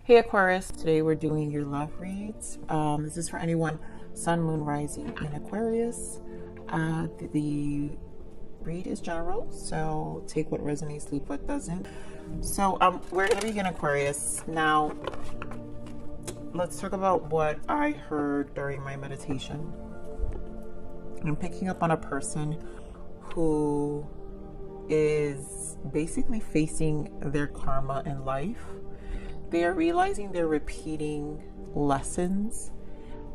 Hey Aquarius, today we're doing your love reads. This is for anyone Sun, Moon, Rising in Aquarius. The read is general, so take what resonates, leave what doesn't. So we're going to begin Aquarius. Now, let's talk about what I heard during my meditation. I'm picking up on a person who is basically facing their karma in life. They are realizing they're repeating lessons.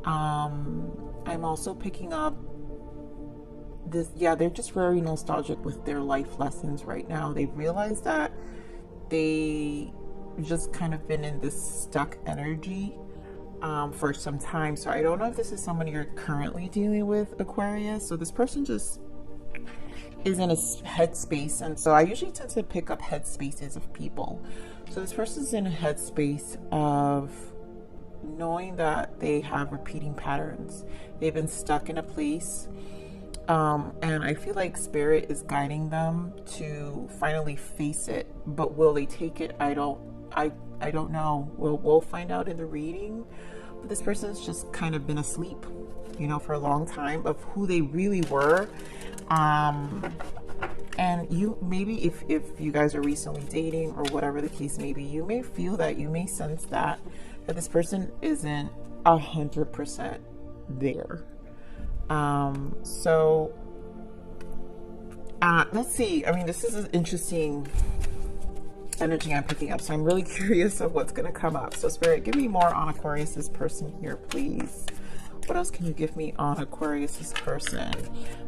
I'm also picking up this, they're just very nostalgic with their life lessons right now. They've realized that they just kind of been in this stuck energy for some time. So I don't know if this is someone you're currently dealing with, Aquarius. So this person just is in a headspace, and so I usually tend to pick up headspaces of people. So this person's in a headspace of knowing that they have repeating patterns. They've been stuck in a place, and I feel like spirit is guiding them to finally face it. But will they take it? I don't know. We'll find out in the reading. But this person's just kind of been asleep, for a long time, of who they really were. And you maybe if you guys are recently dating or whatever the case may be, you may feel that, you may sense that this person isn't 100% there. Let's see. I mean, this is an interesting energy I'm picking up, so I'm really curious of what's going to come up. So Spirit, give me more on Aquarius's person here, please. What else can you give me on Aquarius's person?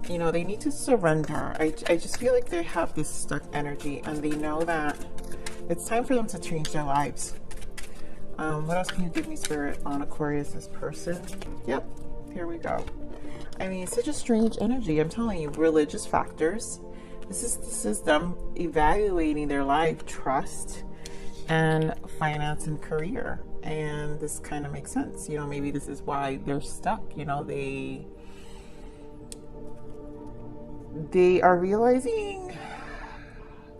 They need to surrender. I just feel like they have this stuck energy, and they know that it's time for them to change their lives. What else can you give me, Spirit, on Aquarius's person? Yep, here we go. I mean, it's such a strange energy. I'm telling you, religious factors. This is them evaluating their life, trust, and finance and career. And this kind of makes sense. Maybe this is why they're stuck. They are realizing,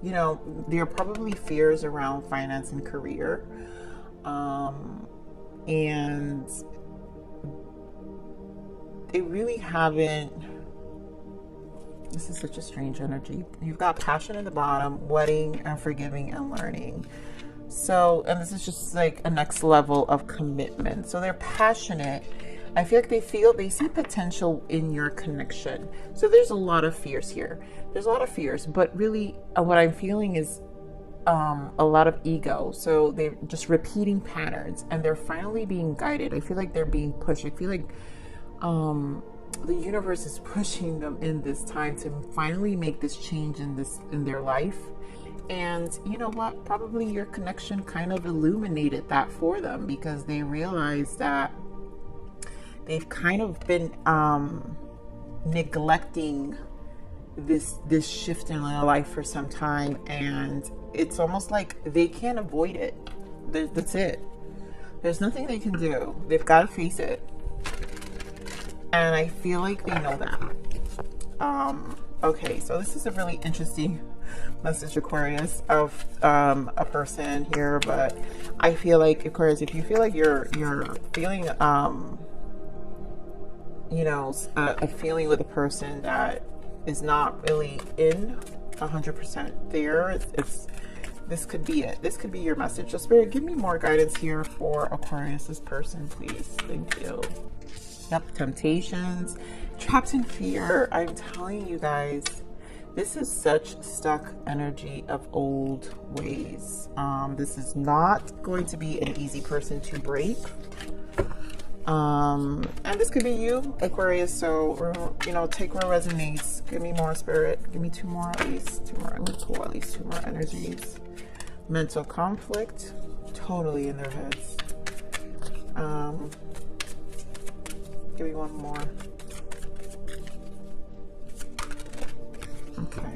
there are probably fears around finance and career. And they really haven't. This is such a strange energy. You've got passion in the bottom, wedding and forgiving and learning. So, and this is just like a next level of commitment. So they're passionate. I feel like they see potential in your connection. So there's a lot of fears here. There's a lot of fears, but really what I'm feeling is a lot of ego. So they're just repeating patterns, and they're finally being guided. I feel like they're being pushed. I feel like the universe is pushing them in this time to finally make this change in their life. And you know what? Probably your connection kind of illuminated that for them, because they realized that they've kind of been neglecting this shift in their life for some time, and it's almost like they can't avoid it. That's it. There's nothing they can do. They've got to face it. And I feel like they know that. Okay, so this is a really interesting message, Aquarius, of a person here, but I feel like, Aquarius, if you feel like you're feeling a feeling with a person that is not really in 100% there, this could be it. This could be your message. So Spirit, give me more guidance here for Aquarius's person, please. Thank you. Yep, temptations, trapped in fear. I'm telling you guys, this is such stuck energy of old ways. This is not going to be an easy person to break. And this could be you, Aquarius. So, take what resonates. Give me more, Spirit. Give me two more at least. Two more energies. Mental conflict, totally in their heads. Give me one more. Okay.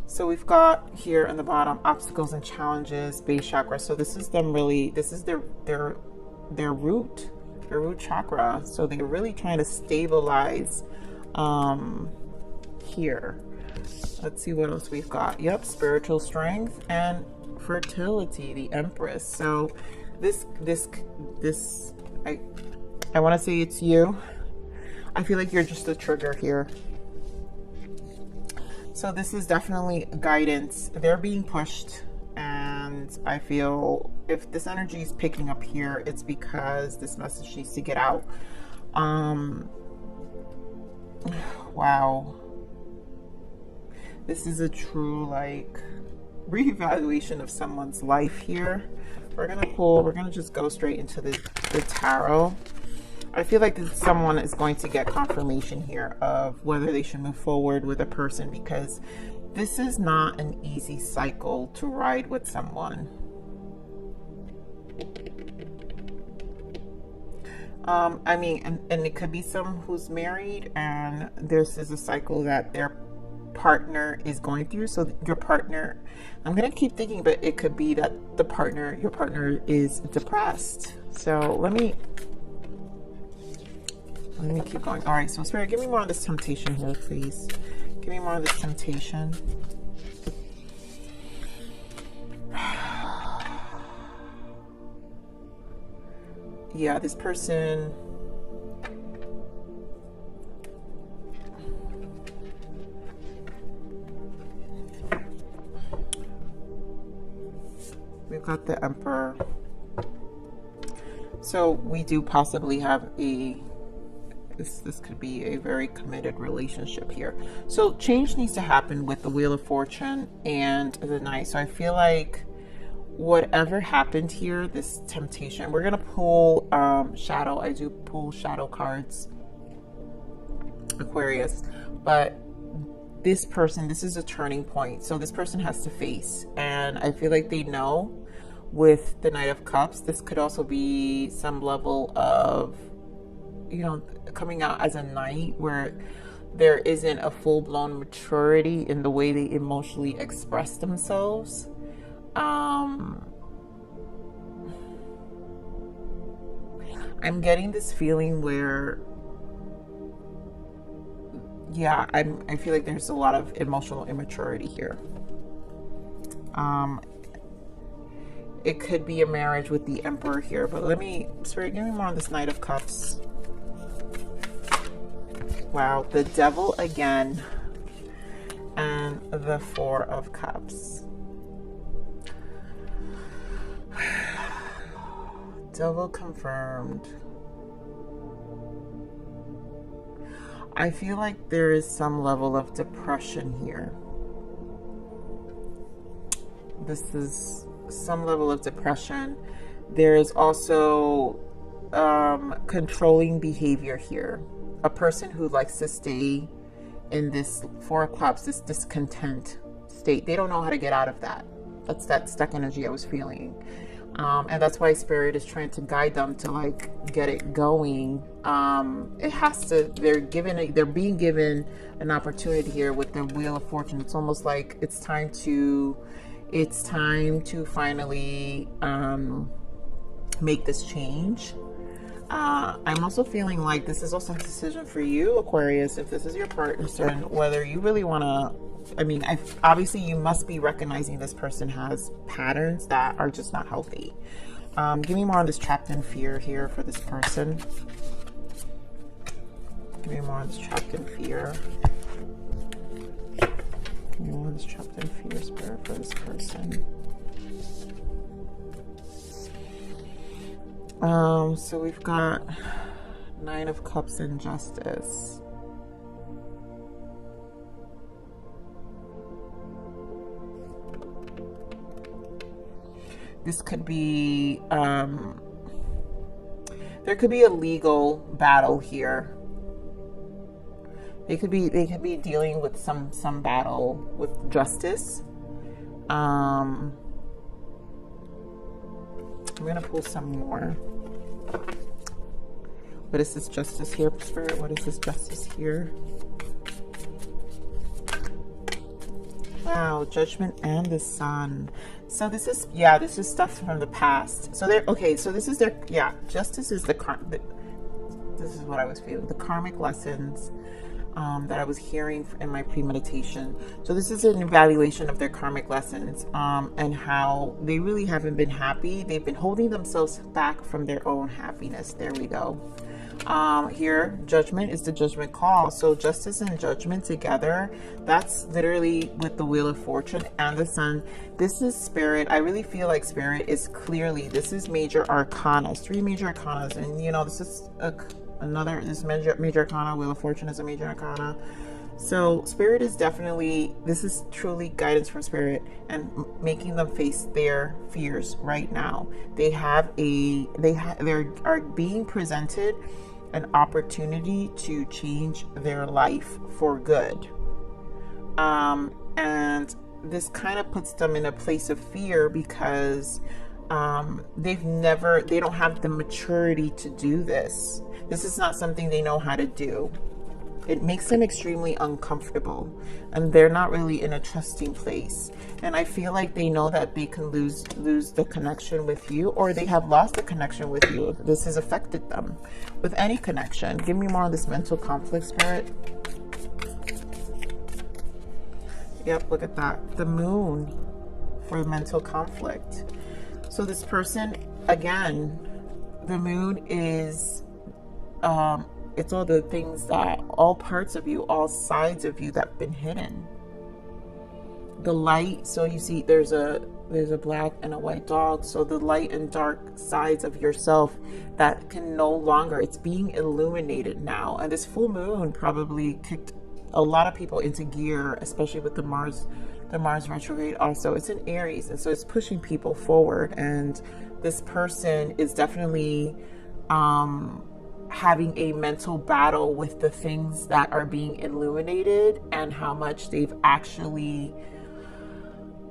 So we've got here in the bottom, obstacles and challenges, base chakra. So this is them really, this is their root chakra. So they're really trying to stabilize here. Let's see what else we've got. Yep, spiritual strength and fertility, the Empress. So I want to say it's you. I feel like you're just a trigger here. So this is definitely guidance. They're being pushed, and I feel if this energy is picking up here, it's because this message needs to get out. Wow. This is a true, like, reevaluation of someone's life here. We're gonna just go straight into the tarot. I feel like someone is going to get confirmation here of whether they should move forward with a person, because this is not an easy cycle to ride with someone. I mean, and it could be someone who's married, and this is a cycle that their partner is going through. So your partner, I'm gonna keep thinking, but it could be that your partner is depressed. So let me keep going. All right, so Spirit, give me more of this temptation here, please. Give me more of this temptation. Yeah, this person, we've got the Emperor. So we do possibly have this could be a very committed relationship here. So change needs to happen with the Wheel of Fortune and the Knight. So I feel like whatever happened here, this temptation, we're gonna pull shadow. I do pull shadow cards, Aquarius, but this person, this is a turning point. So this person has to face, and I feel like they know with the Knight of Cups, this could also be some level of, you know, coming out as a knight where there isn't a full-blown maturity in the way they emotionally express themselves. I'm getting this feeling where, yeah, I feel like there's a lot of emotional immaturity here. It could be a marriage with the Emperor here, but Spirit, give me more on this Knight of Cups. Wow, the Devil again, and the Four of Cups. Devil confirmed. I feel like there is some level of depression here. This is some level of depression. There is also controlling behavior here. A person who likes to stay in this Four of Cups, this discontent state. They don't know how to get out of that. That's that stuck energy I was feeling. And that's why Spirit is trying to guide them to, like, get it going. It has to, they're being given an opportunity here with the Wheel of Fortune. It's almost like it's time to finally make this change. I'm also feeling like this is also a decision for you, Aquarius, if this is your partner, and whether you really want to, I mean, obviously you must be recognizing this person has patterns that are just not healthy. Give me more on this trapped in fear here for this person. Give me more on this trapped in fear. Give me more on this trapped in fear, Spirit, for this person. So we've got Nine of Cups and Justice. This could be, there could be a legal battle here. They could be dealing with some battle with justice. I'm gonna pull some more. What is this justice here, Spirit? What is this justice here? Wow, Judgment and the Sun. So this is, yeah, this is stuff from the past. So they're, okay, so this is their, yeah, justice is this is what I was feeling, the karmic lessons. that I was hearing in my premeditation. So this is an evaluation of their karmic lessons, and how they really haven't been happy. They've been holding themselves back from their own happiness. There we go. Here, judgment is the judgment call. So justice and judgment together, that's literally with the Wheel of Fortune and the Sun. This is Spirit. I really feel like Spirit is clearly, this is major arcana, 3 major arcanas. And you know, this is this major arcana, Wheel of Fortune is a major arcana. So Spirit is definitely, this is truly guidance from Spirit and making them face their fears right now. They are being presented an opportunity to change their life for good. And this kind of puts them in a place of fear because they don't have the maturity to do this. This is not something they know how to do. It makes them extremely uncomfortable, and they're not really in a trusting place. And I feel like they know that they can lose the connection with you, or they have lost the connection with you. This has affected them with any connection. Give me more on this mental conflict, Spirit. Yep, look at that. The Moon for mental conflict. So this person, again, the Moon is it's all the things that, all parts of you, all sides of you that have been hidden. The light, so you see there's a black and a white dog. So the light and dark sides of yourself that can no longer, it's being illuminated now. And this full moon probably kicked a lot of people into gear, especially with the Mars retrograde also. It's in Aries, and so it's pushing people forward. And this person is definitely having a mental battle with the things that are being illuminated and how much they've actually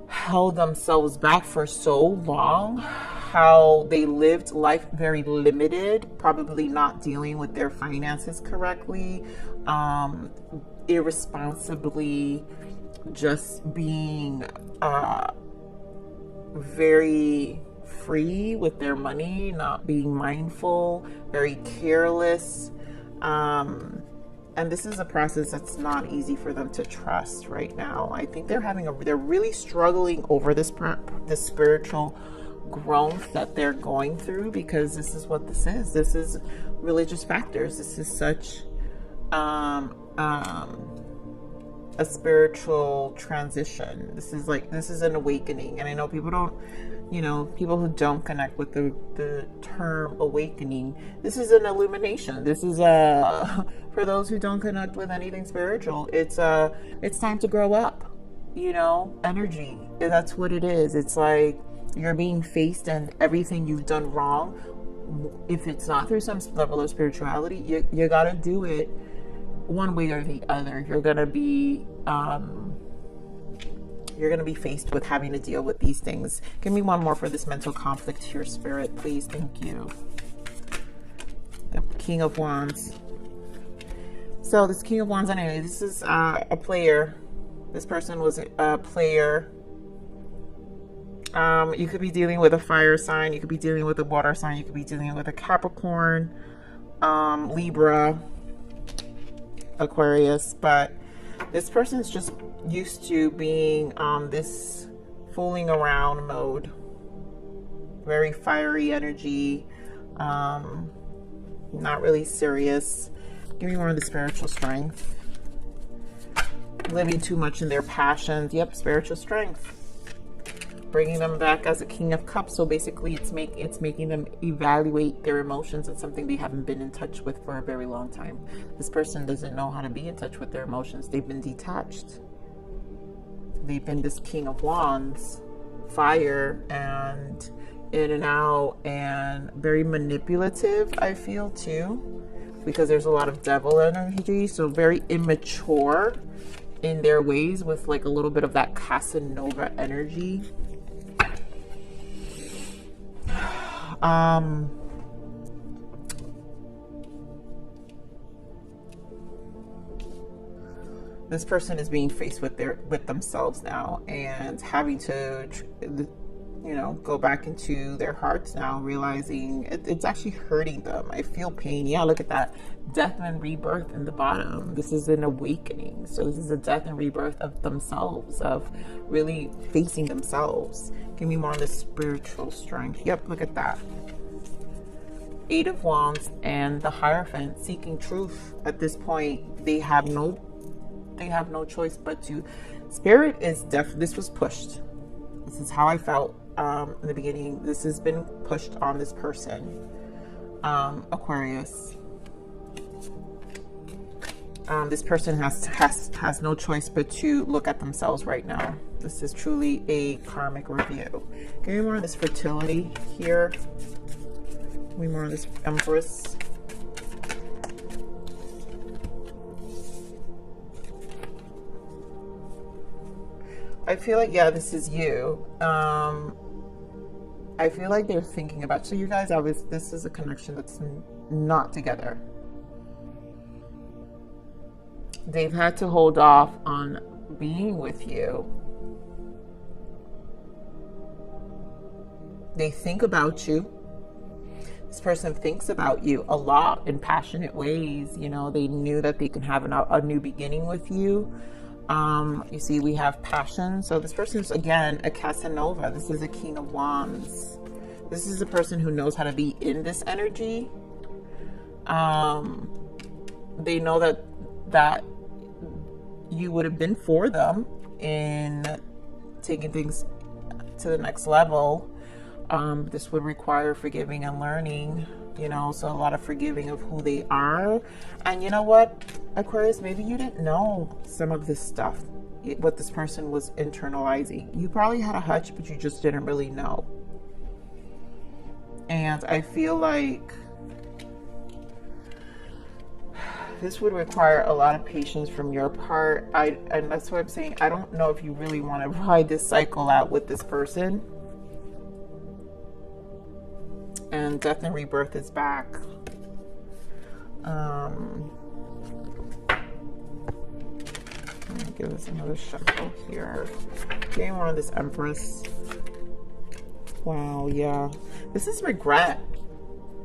held themselves back for so long, how they lived life very limited, probably not dealing with their finances correctly, irresponsibly, just being very free with their money, not being mindful, very careless. And this is a process that's not easy for them to trust right now. I think they're really struggling over this spiritual growth that they're going through, because this is what this is. This is religious factors. This is such a spiritual transition. This is an awakening. And I know people who don't connect with the term awakening, this is an illumination. This is for those who don't connect with anything spiritual, it's time to grow up, energy. That's what it is. It's like you're being faced, and everything you've done wrong, if it's not through some level of spirituality, you gotta do it one way or the other. You're gonna be faced with having to deal with these things. Give me one more for this mental conflict here, Spirit, please. Thank you. The King of Wands. So this King of Wands, anyway, this is a player. This person was a player. You could be dealing with a fire sign. You could be dealing with a water sign. You could be dealing with a Capricorn, Libra, Aquarius. But this person's just used to being on this fooling around mode. Very fiery energy. Not really serious. Give me more of the spiritual strength. Living too much in their passions. Yep, spiritual strength. Bringing them back as a King of Cups. So basically it's making them evaluate their emotions. It's something they haven't been in touch with for a very long time. This person doesn't know how to be in touch with their emotions. They've been detached. They've been this King of Wands, fire, and in and out, and very manipulative, I feel too, because there's a lot of devil energy. So very immature in their ways, with like a little bit of that Casanova energy. This person is being faced with themselves now, and having to you know, go back into their hearts now, realizing it's actually hurting them. I feel pain. Yeah, look at that. Death and rebirth in the bottom. This is an awakening. So this is a death and rebirth of themselves, of really facing themselves. Give me more on this spiritual strength. Yep, look at that. Eight of Wands and the Hierophant, seeking truth. At this point, they have no choice but to. Spirit is this was pushed. This is how I felt in the beginning. This has been pushed on this person, Aquarius. This person has no choice but to look at themselves right now. This is truly a karmic review. Give me more of this fertility here. Give me more of this Empress. I feel like, yeah, this is you. I feel like they're thinking about, so you guys, this is a connection that's not together. They've had to hold off on being with you. They think about you. This person thinks about you a lot in passionate ways. You know, they knew that they can have a new beginning with you. You see, we have passion. So this person is, again, a Casanova. This is a King of Wands. This is a person who knows how to be in this energy. They know that you would have been for them in taking things to the next level. This would require forgiving and learning, you know, so a lot of forgiving of who they are. And you know what, Aquarius, maybe you didn't know some of this stuff, what this person was internalizing. You probably had a hunch, but you just didn't really know. And I feel like this would require a lot of patience from your part. And that's what I'm saying. I don't know if you really want to ride this cycle out with this person. And death and rebirth is back. Let me give us another shuffle here. Getting more of this Empress. Wow, yeah. This is regret.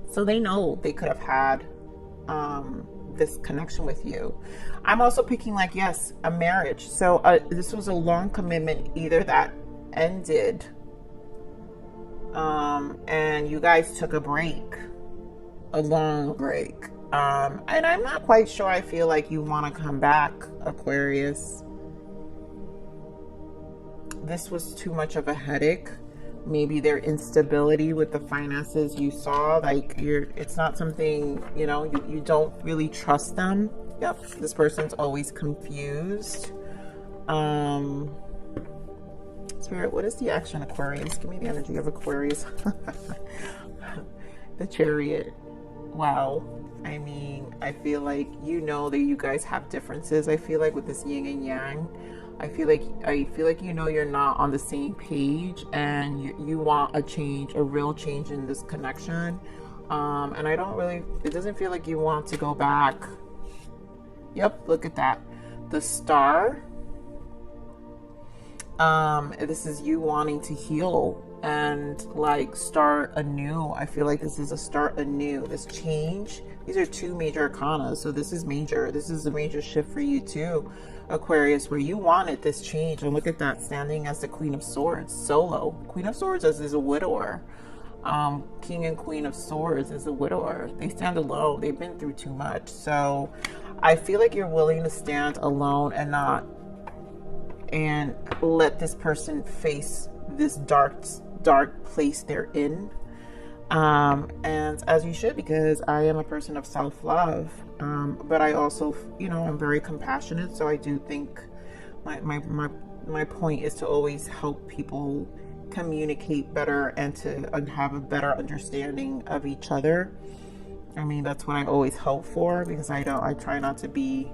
So they know they could have had this connection with you. I'm also picking, like, yes, a marriage. So this was a long commitment, either that ended and you guys took a break, a long break. And I'm not quite sure. I feel like you want to come back, Aquarius. This was too much of a headache. Maybe their instability with the finances you saw, like it's not something, you know, you don't really trust them. Yep, this person's always confused. Spirit, what is the action, Aquarius? Give me the energy of Aquarius. The Chariot. Wow. I mean, I feel like, you know, that you guys have differences. I feel like with this yin and yang, I feel like you know you're not on the same page, and you want a change, a real change in this connection. And I don't really, it doesn't feel like you want to go back. Yep, look at that. The Star. This is you wanting to heal and like start anew. I feel like this is a start anew, this change. These are two major arcana, so this is major. This is a major shift for you too, Aquarius, where you wanted this change. And look at that, standing as the Queen of Swords, solo. Queen of Swords is a widower. King and Queen of Swords is a widower. They stand alone. They've been through too much. So I feel like you're willing to stand alone and let this person face this dark place they're in. And as you should, because I am a person of self-love, but I also, you know, I'm very compassionate. So I do think my point is to always help people communicate better and to have a better understanding of each other. I mean, that's what I always hope for, because I try not to be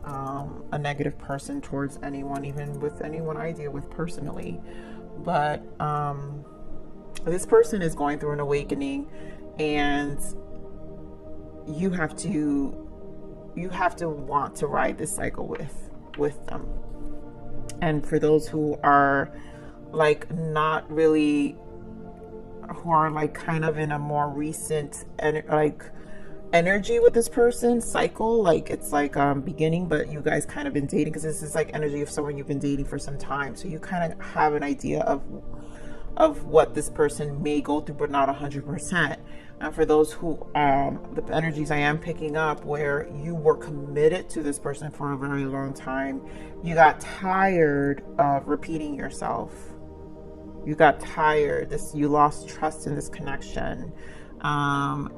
a negative person towards anyone, even with anyone I deal with personally. But this person is going through an awakening, and you have to want to ride this cycle with them. And for those who are like not really who are like kind of in a more recent energy with this person cycle, like it's like beginning, but you guys kind of been dating, because this is like energy of someone you've been dating for some time, so you kind of have an idea of what this person may go through, but not 100%. And for those who the energies I am picking up, where you were committed to this person for a very long time, you got tired of repeating yourself. You got tired. You lost trust in this connection.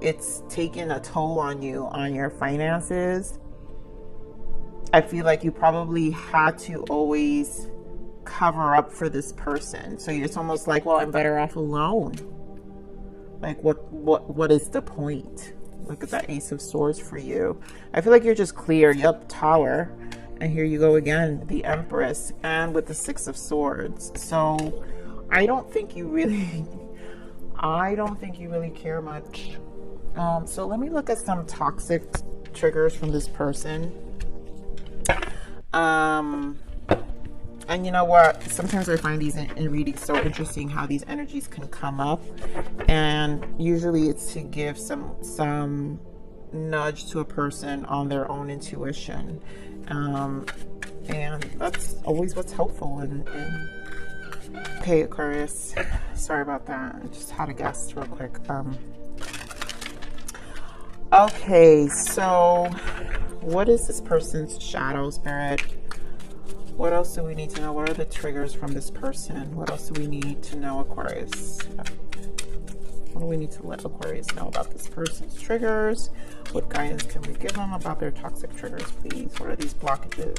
It's taken a toll on you, on your finances. I feel like you probably had to always cover up for this person. So it's almost like, well, I'm better off alone. Like what is the point? Look at that Ace of Swords for you. I feel like you're just clear. Yep, Tower. And here you go again, the Empress, and with the Six of Swords. So I don't think you really care much. So let me look at some toxic triggers from this person. And you know what? Sometimes I find these in readings so interesting, how these energies can come up. And usually it's to give some nudge to a person on their own intuition. And that's always what's helpful. Okay, Aquarius. Sorry about that. I just had a guess real quick. Okay, so what is this person's shadow, Spirit? What else do we need to know? What are the triggers from this person? What else do we need to know, Aquarius? What do we need to let Aquarius know about this person's triggers? What guidance can we give them about their toxic triggers, please? What are these blockages?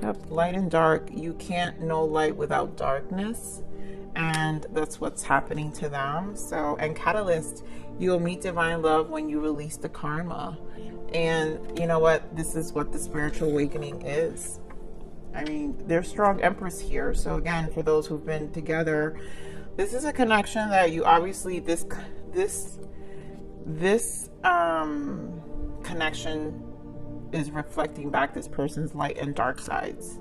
Yep, light and dark. You can't know light without darkness. And that's what's happening to them. So, and Catalyst, you will meet divine love when you release the karma. And you know what? This is what the spiritual awakening is. I mean, there's strong Empress here. So again, for those who've been together, this is a connection that you obviously, this connection is reflecting back this person's light and dark sides.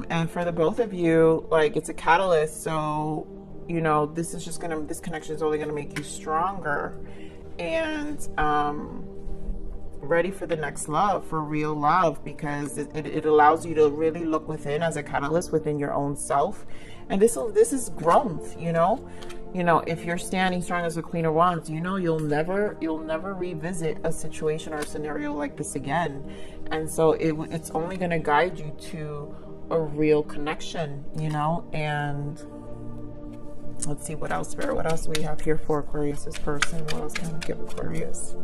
And for the both of you, like, it's a catalyst. So, you know, this connection is only going to make you stronger and ready for the next love, for real love, because it allows you to really look within as a catalyst within your own self. And this is growth, you know, if you're standing strong as a Queen of Wands, you know, you'll never revisit a situation or a scenario like this again. And so it's only going to guide you to a real connection, you know. And let's see what else, Spirit. What else do we have here for Aquarius, this person? What else can we give Aquarius?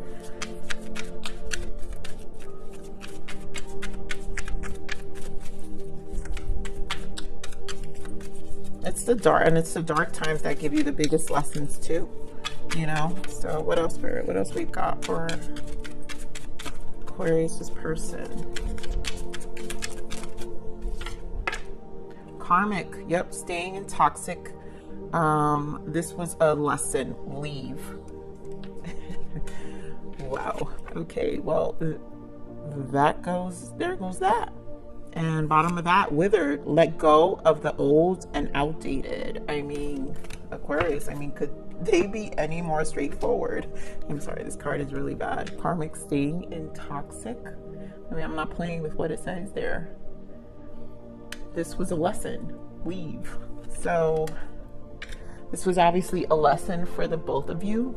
It's the dark, and it's the dark times that give you the biggest lessons too, you know. So what else, Spirit? What else we've got for Aquarius, this person? Karmic. Yep, staying in toxic. This was a lesson. Leave. Wow. Okay, well, there goes that. And bottom of that, withered. Let go of the old and outdated. I mean, Aquarius, I mean, could they be any more straightforward? I'm sorry, this card is really bad. Karmic, staying in toxic. I mean, I'm not playing with what it says there. This was a lesson. Leave. So this was obviously a lesson for the both of you.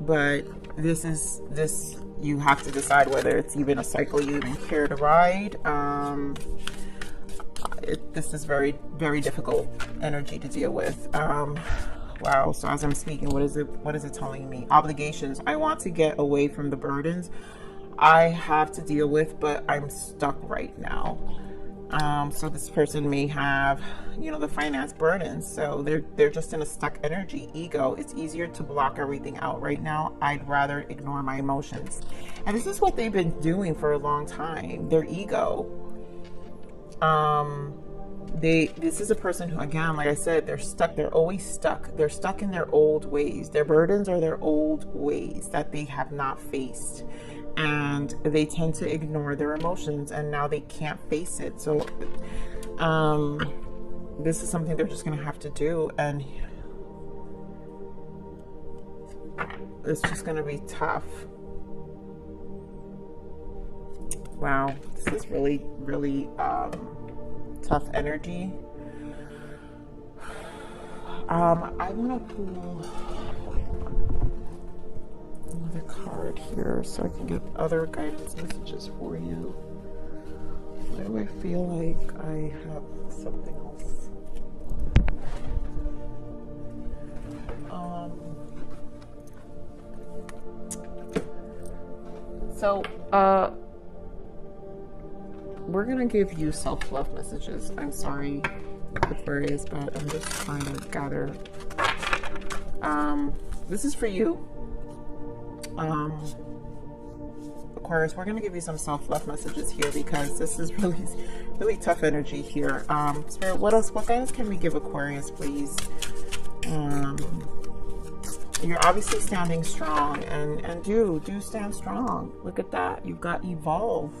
But this you have to decide whether it's even a cycle you even care to ride. This is very, very difficult energy to deal with. Wow. So as I'm speaking, what is it telling me? Obligations. I want to get away from the burdens I have to deal with, but I'm stuck right now. So this person may have, you know, the finance burdens. So they're just in a stuck energy. Ego. It's easier to block everything out right now. I'd rather ignore my emotions. And this is what they've been doing for a long time. Their ego. This is a person who, again, like I said, they're stuck. They're always stuck. They're stuck in their old ways. Their burdens are their old ways that they have not faced. And they tend to ignore their emotions, and now they can't face it. So this is something they're just going to have to do. And it's just going to be tough. Wow. This is really, really tough energy. I want to pull another card here so I can get other guidance messages for you. Why do I feel like I have something else? We're gonna give you self-love messages. I'm sorry, Aquarius, but I'm just trying to gather. This is for you. Aquarius, we're going to give you some self-love messages here because this is really, really tough energy here. Spirit, what guidance can we give Aquarius, please? You're obviously standing strong, and do stand strong. Look at that. You've got evolve.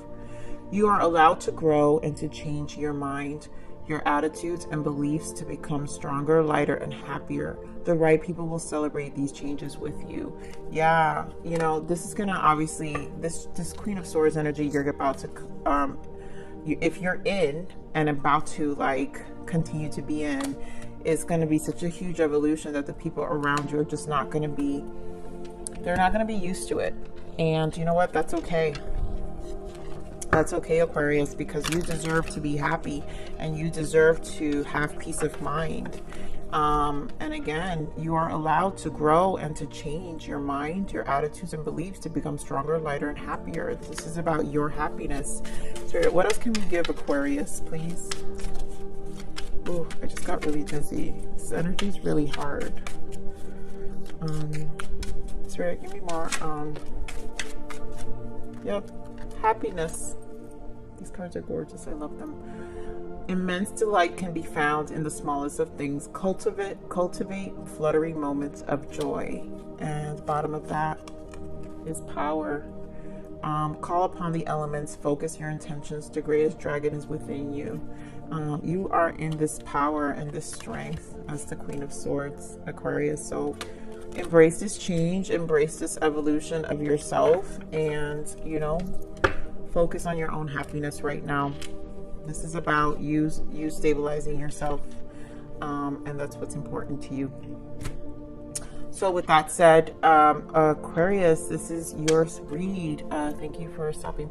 You are allowed to grow and to change your mind, your attitudes and beliefs to become stronger, lighter, and happier. The right people will celebrate these changes with you. Yeah, you know, this is gonna obviously, this Queen of Swords energy you're about to, if you're in and about to like continue to be in, it's gonna be such a huge evolution that the people around you are just not gonna be, they're not gonna be used to it. And you know what? That's okay. That's okay, Aquarius, because you deserve to be happy and you deserve to have peace of mind. And again, you are allowed to grow and to change your mind, your attitudes and beliefs to become stronger, lighter, and happier. This is about your happiness. Spirit, what else can we give Aquarius, please? Ooh, I just got really dizzy. This energy is really hard. Spirit, give me more. Yep, happiness. These cards are gorgeous. I love them. Immense delight can be found in the smallest of things. Cultivate fluttering moments of joy. And bottom of that is power. Call upon the elements. Focus your intentions. The greatest dragon is within you. You are in this power and this strength as the Queen of Swords, Aquarius. So embrace this change. Embrace this evolution of yourself. And, you know, focus on your own happiness right now. This is about you stabilizing yourself, and that's what's important to you. So with that said, Aquarius, this is your read. Thank you for stopping